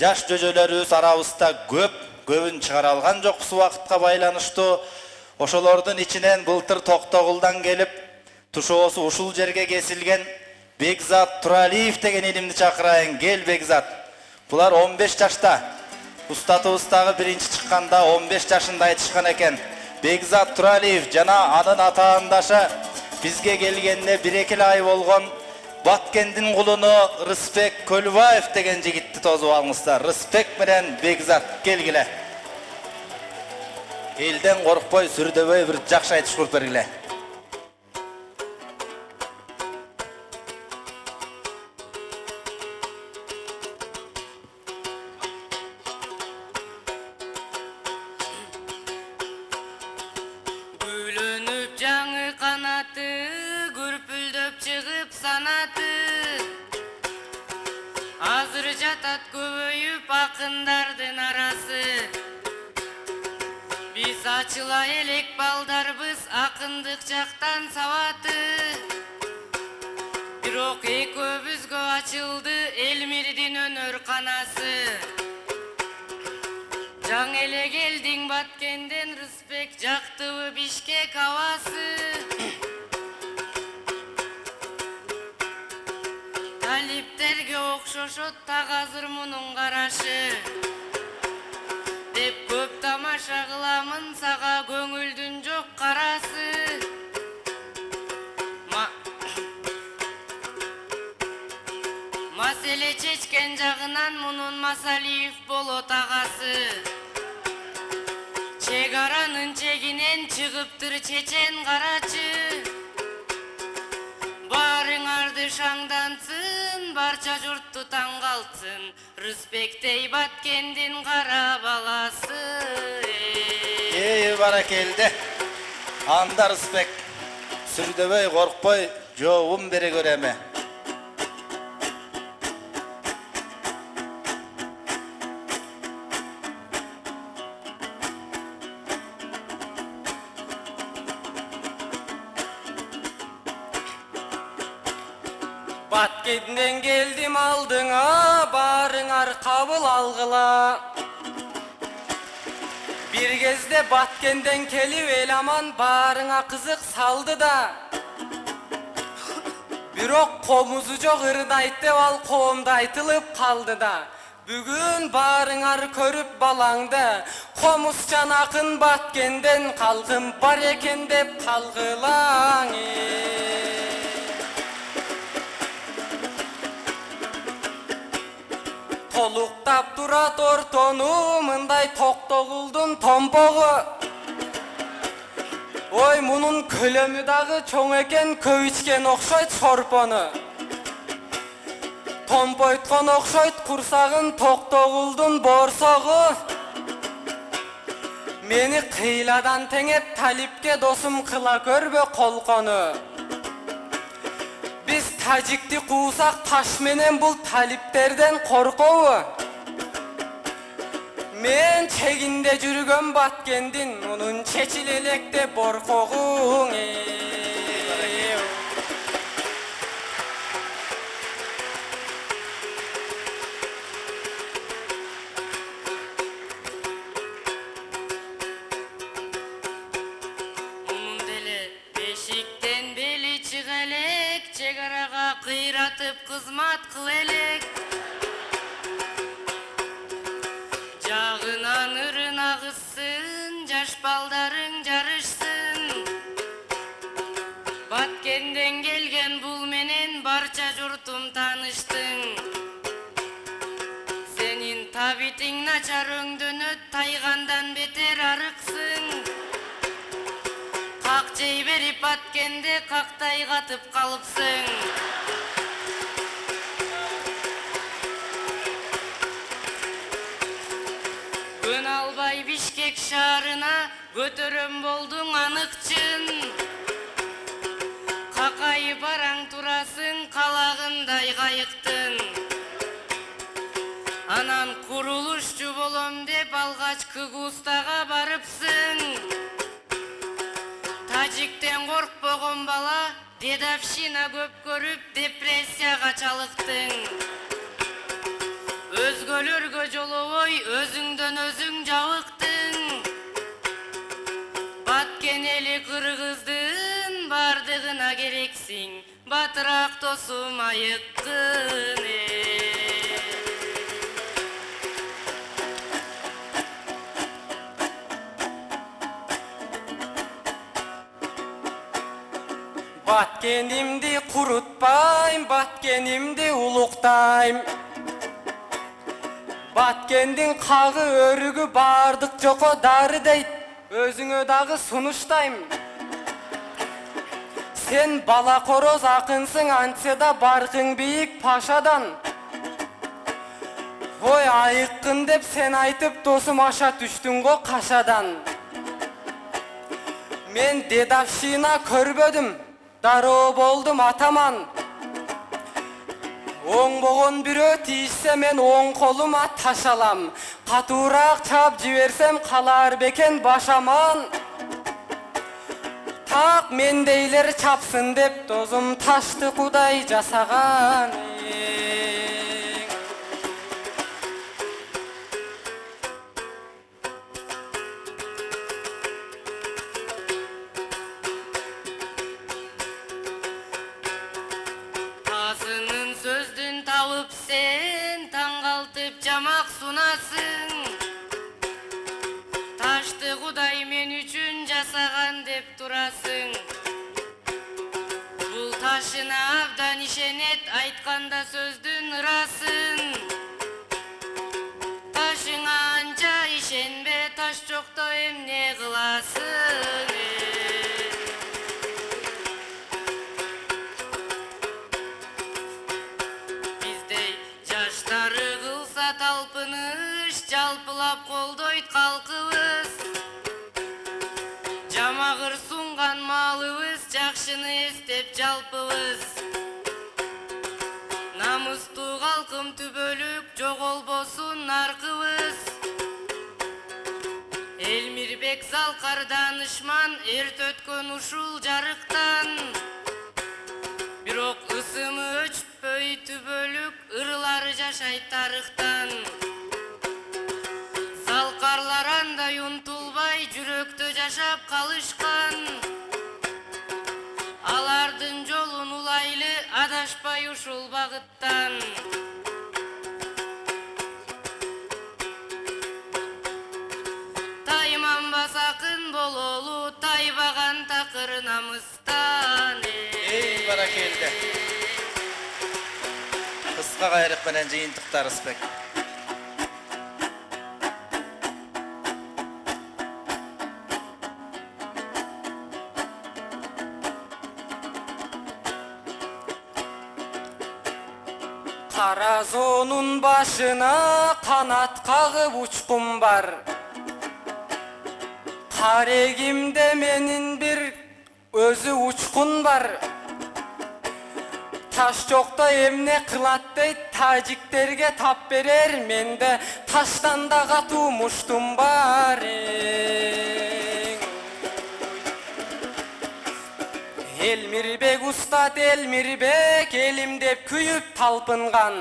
жаш жөжөлөрүбүз арабызда көбүн чыгара алган жокпуз убакытка байланыштуу. Ошолордун ичинен былтыр Токтогулдан келип, тушоосу ушул жерге кесилген Бекзат Туралиев деген илимди чакырайын. Кел Бекзат. Булар 15 жашта. Устатыбыздагы биринчи чыкканда 15 жашында айтышкан экен. Бекзат Туралиев жана анын атаандашы бизге келгенине 1-2 ай болгон Баткендин кулуну Рыспек Көлбаев деген жигитти тозуп алыңыздар. Рыспек менен Бекзат келгиле. Элден коркпой, сүрдөбөй бир жакшы айтыш кылып бергиле. Gülünüp жаңы канаты, күрпүлдөп чыгып санаты. Азыр жатат көбөйүп акындардын арасы. Биз ачыла элек балдарбыз акындык жактан сабаты. Бирок экөөбүзгө ачылды Элмирдин өнөр канасы. Жаңы эле келдиң Баткенден Рыспек, жактыбы Бишкек абасы. Талиптерге окшошот так азыр мунун карашы. Деп көп тамаша кыламын сага, көңүлдүн жок карасы. Маселе чечкен жагынан мунун Масалиев болот агасы. Чек аранын чегинен чыгыптыр чечен карачы. Барыңарды шаңдансын, барча журтту таң калтсын. Рыспектей Баткендин кара баласы. Баракелде. Анда Рыспек. Сүрдөбөй, коркпой, жообун бере көрөмө. Баткенден келдим алдыңа, барыңар кабыл алгыла. Бир кезде Баткенден келип эл аман барыңа кызык салды да. Бирок комузу жок ырдайт деп ал коомдо айтылып калды да. Бүгүн барыңар көрүп балаңды, комузчан акын Баткенден калкым бар экен деп калгылаң. Толуктап турат ортону, мындай Токтогулдун томпогу. Ой, мунун көлөмү дагы чоң экен, көп ичкен окшойт шорпону. Томпойткон окшойт курсагын Токтогулдун борсогу. Мени кыйладан теңеп Талипке досум кыла көрбө колкону. Biz tacikti kuğsak taş menen bul taliplerden korkovu. Men çeginde jürgön Batkendin, onun çeçilelekte borkoğun. Çegaraga kıyratıp kızmat kıl elek. Jağınan ırın ağızsın, jaş baldarың jarışsın. Batkenden gelgen bul menen barça jurtum tanıştın. Senin tabiting načar öngdönöt, taygandan beter arıksın. Kak jey berip Batkende kaktay katıp kalıpsın. Gün albay Bişkek şaarına götörüm boldun anıkçın. Kakayı barang turasın, kalağınday kayıktın. Anan kuruluşçu bolom dep algaç Kıgustaga barıpsın. Tacikten korkpogon bala, dedavşina köp көрүп депрессияга чалыктың. Өзгөлөргө жолобой өзүңдөн өзүң жабыктың. Баткен эли кыргыздын бардыгына керексиң, батыраак досум айыккын. Баткенimdi kurutpayım, batkenimdi uluktayım. Batkendin kağı örgü bardık joko darı deyt, özüңө dagı sunuştayım. Sen bala koroz akınsın, antse da barkın biyik paşadan. Oy ayıkkın dep sen aytıp dosum aşa düştün go kaşadan. Men dedavşina körbödüm, daroo boldum ataman. Оңбогон бирөө тийишсе мен оң колума таш алам. Катуураак чап жиберсем калар бекен башаман. Так мендейлер чапсын деп дозум ташты кудай жасаган. Сөздүн табып сен таңгалтып жамак сунасың. Ташты Кудай мен үчүн жасаган деп турасың. Бул ташына абдан ишенет, айтканда сөздүн ырасын. Ташыңа анча ишенбе, таш жокто эмне кыласың? Жаштары кылса талпыныш, жалпылап колдойт калкыбыз. Жамагыр сунган малыбыз, жакшыны эстеп жалпыбыз. Намыстуу калкым түбөлүк, жоголбосун наркыбыз. Элмирбек Залкар данышман, эрт өткөн ушул жарыктан. Бирок ысымы өчпөй түбөлүк, ырлары жашайт тарыхтан. Залкарлар андай унтулбай, жүрөктө жашап калышкан. Алардын жолун улайлы, адашпай ушул багыттан. Тайманбас акын бололу, тайбаган такыр намыстан. Ey barakelde. Kıska gayrık menen jıyıntıktar Rısbek. Karazonun başına kanat kağıp uçkum var. Karegimde menin bir özü uçkun var. Taş jokta emne kılat deyt, tajiklerge tap berer. Mende taştan da katумуштум бар. Elmirbek ustad Elmirbek, elim dep kүйüp talpıngan.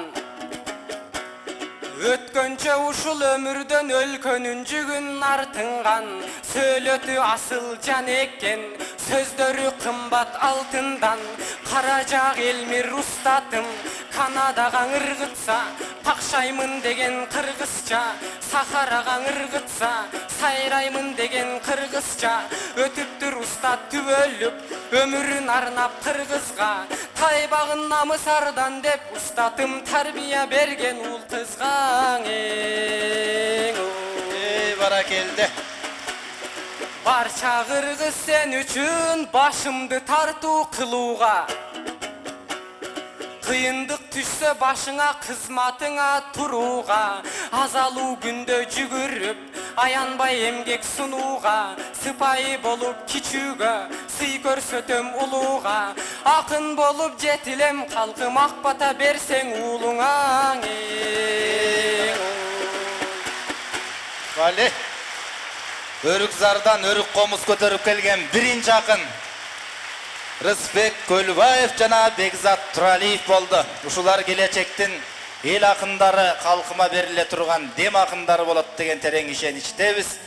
Ötkönçe ушул өмүрдөн өлкөнүн жүгүн артынган. Сөйлөтү асыл жан экен, сөздөрү кымбат алтындан. Каражак Элмир устатым, Канадага ыргытса, какшаймын деген кыргызча. Сахарага ыргытса, сайраймын деген кыргызча. Өтүптүр устат түбөлүп, өмүрүн арнап кыргызга. Тайбагын намысардан деп устатым тарбия берген ул кызга. Ey barakelde. Barça kırgız sen üçün başımdı tartуу kılууga. Kıyındık düşse başına kızmatına turuğa. Azaluu gündö жүгүрүп, аянбай эмгек сунууга. Сыпайы болуп кичүүгө, сый көрсөтөм улууга. Акын болуп жетилем, калкым ак бата берсең уулуңа. Vali. Örük zardan örük komuz kötörüp kelgen birinci akın Rısbek Kölbaev jana Begzat Turaliyev boldu. Uşular gelecektin el akındары halkıma berile turgan dem akındары bolat деген tereң işenичтебиz.